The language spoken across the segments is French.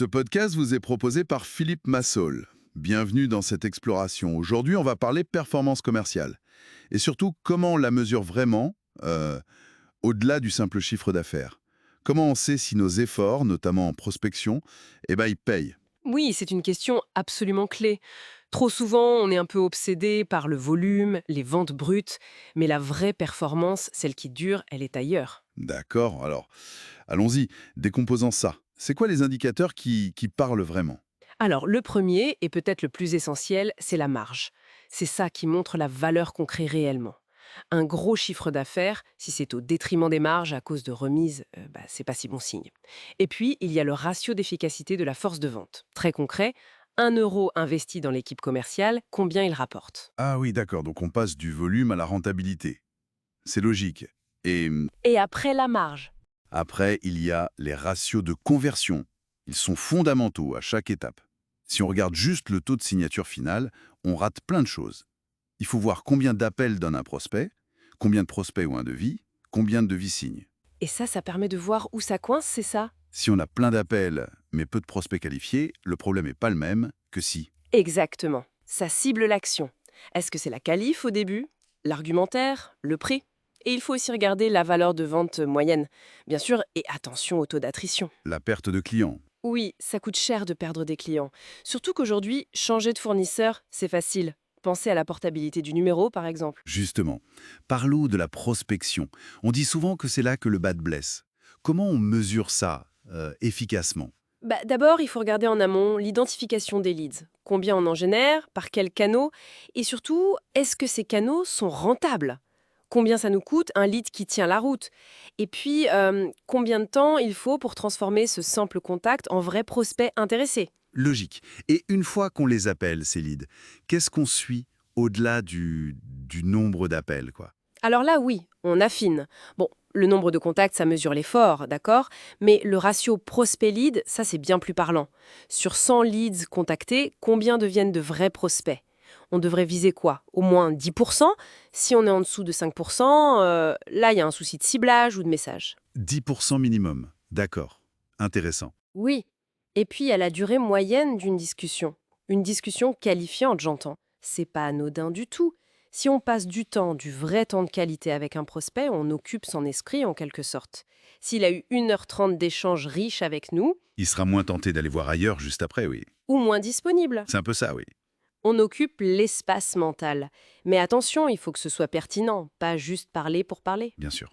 Ce podcast vous est proposé par Philippe Massol. Bienvenue dans cette exploration. Aujourd'hui, on va parler performance commerciale. Et surtout, comment on la mesure vraiment, au-delà du simple chiffre d'affaires. Comment on sait si nos efforts, notamment en prospection, ils payent. Oui, c'est une question absolument clé. Trop souvent, on est un peu obsédé par le volume, les ventes brutes, mais la vraie performance, celle qui dure, elle est ailleurs. D'accord, alors, allons-y. Décomposons ça. C'est quoi les indicateurs qui parlent vraiment? Alors, le premier, et peut-être le plus essentiel, c'est la marge. C'est ça qui montre la valeur qu'on crée réellement. Un gros chiffre d'affaires, si c'est au détriment des marges à cause de remises, c'est pas si bon signe. Et puis, il y a le ratio d'efficacité de la force de vente. Très concret, 1 euro investi dans l'équipe commerciale, combien il rapporte? Ah oui, d'accord, donc on passe du volume à la rentabilité. C'est logique. Et Et après la marge. après, il y a les ratios de conversion. Ils sont fondamentaux à chaque étape. Si on regarde juste le taux de signature final, on rate plein de choses. Il faut voir combien d'appels donne un prospect, combien de prospects ont un devis, combien de devis signent. Et ça permet de voir où ça coince, c'est ça? Si on a plein d'appels mais peu de prospects qualifiés, le problème n'est pas le même que si. Exactement. Ça cible l'action. Est-ce que c'est la qualif au début, l'argumentaire, le prix? Et il faut aussi regarder la valeur de vente moyenne, bien sûr, et attention au taux d'attrition. La perte de clients. Oui, ça coûte cher de perdre des clients. Surtout qu'aujourd'hui, changer de fournisseur, c'est facile. Pensez à la portabilité du numéro, par exemple. Justement, parlons de la prospection. On dit souvent que c'est là que le bas blesse. Comment on mesure ça efficacement? D'abord, il faut regarder en amont l'identification des leads. Combien on en génère, par quels canaux, et surtout, est-ce que ces canaux sont rentables? Combien ça nous coûte un lead qui tient la route? Et puis, combien de temps il faut pour transformer ce simple contact en vrai prospect intéressé? Logique. Et une fois qu'on les appelle, ces leads, qu'est-ce qu'on suit au-delà du nombre d'appels, quoi? Alors là, oui, on affine. Bon, le nombre de contacts, ça mesure l'effort, d'accord? Mais le ratio prospect-lead, ça c'est bien plus parlant. Sur 100 leads contactés, combien deviennent de vrais prospects? On devrait viser quoi? Au moins 10%. Si on est en dessous de 5%, là, il y a un souci de ciblage ou de message. 10% minimum. D'accord. Intéressant. Oui. Et puis, à la durée moyenne d'une discussion. Une discussion qualifiante, j'entends. C'est pas anodin du tout. Si on passe du temps, du vrai temps de qualité avec un prospect, on occupe son esprit en quelque sorte. S'il a eu 1h30 d'échange riche avec nous, Il sera moins tenté d'aller voir ailleurs juste après, oui. ou moins disponible, C'est un peu ça, oui. on occupe l'espace mental. Mais attention, il faut que ce soit pertinent, pas juste parler pour parler. Bien sûr.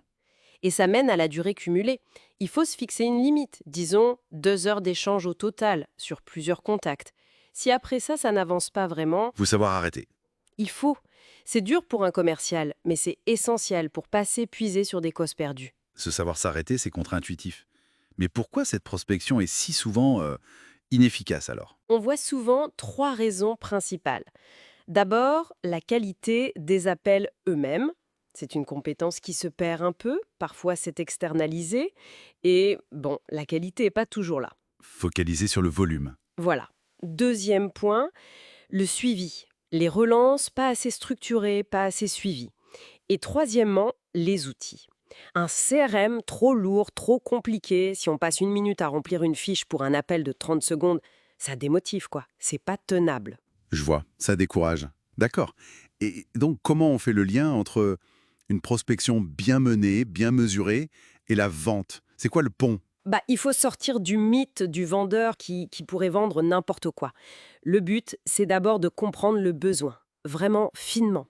Et ça mène à la durée cumulée. Il faut se fixer une limite, disons 2 heures d'échange au total, sur plusieurs contacts. Si après ça, ça n'avance pas vraiment, Faut savoir arrêter. il faut. C'est dur pour un commercial, mais c'est essentiel pour pas s'épuiser sur des causes perdues. Se savoir s'arrêter, c'est contre-intuitif. Mais pourquoi cette prospection est si souvent inefficace alors? On voit souvent 3 raisons principales. D'abord, la qualité des appels eux-mêmes. C'est une compétence qui se perd un peu, parfois c'est externalisé, et bon, la qualité n'est pas toujours là. Focaliser sur le volume. Voilà. Deuxième point, le suivi. Les relances pas assez structurées, pas assez suivies. Et troisièmement, les outils. Un CRM trop lourd, trop compliqué, si on passe 1 minute à remplir une fiche pour un appel de 30 secondes, ça démotive quoi. C'est pas tenable. Je vois, ça décourage. D'accord. Et donc, comment on fait le lien entre une prospection bien menée, bien mesurée, et la vente? C'est quoi le pont? Il faut sortir du mythe du vendeur qui pourrait vendre n'importe quoi. Le but, c'est d'abord de comprendre le besoin, vraiment finement.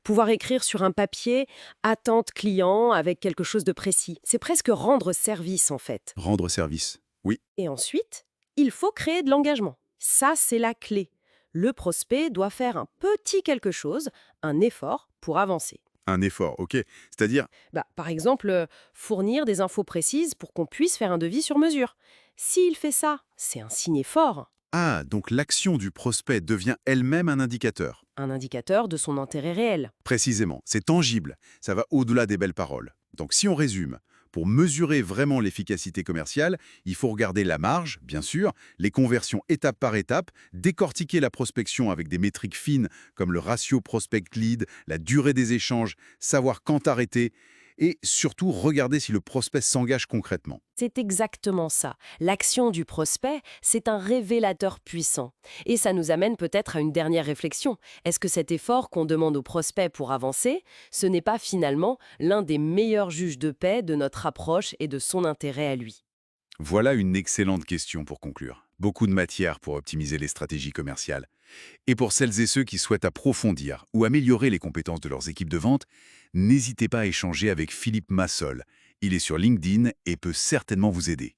Pouvoir écrire sur un papier attente client avec quelque chose de précis. C'est presque rendre service en fait. Rendre service. Oui, Et ensuite, il faut créer de l'engagement. Ça, c'est la clé. Le prospect doit faire un petit quelque chose, un effort pour avancer. un effort, ok. C'est-à-dire, Par exemple, fournir des infos précises pour qu'on puisse faire un devis sur mesure. S'il fait ça, c'est un signe fort, ah, donc l'action du prospect devient elle-même un indicateur. un indicateur de son intérêt réel. Précisément, c'est tangible, ça va au-delà des belles paroles. Donc si on résume, pour mesurer vraiment l'efficacité commerciale, il faut regarder la marge, bien sûr, les conversions étape par étape, décortiquer la prospection avec des métriques fines comme le ratio prospect-lead, la durée des échanges, savoir quand arrêter, et surtout regarder si le prospect s'engage concrètement. C'est exactement ça. L'action du prospect, c'est un révélateur puissant. Et ça nous amène peut-être à une dernière réflexion. Est-ce que cet effort qu'on demande au prospect pour avancer, ce n'est pas finalement l'un des meilleurs juges de paix de notre approche et de son intérêt à lui? Voilà une excellente question pour conclure. Beaucoup de matière pour optimiser les stratégies commerciales. Et pour celles et ceux qui souhaitent approfondir ou améliorer les compétences de leurs équipes de vente, n'hésitez pas à échanger avec Philippe Massol. Il est sur LinkedIn et peut certainement vous aider.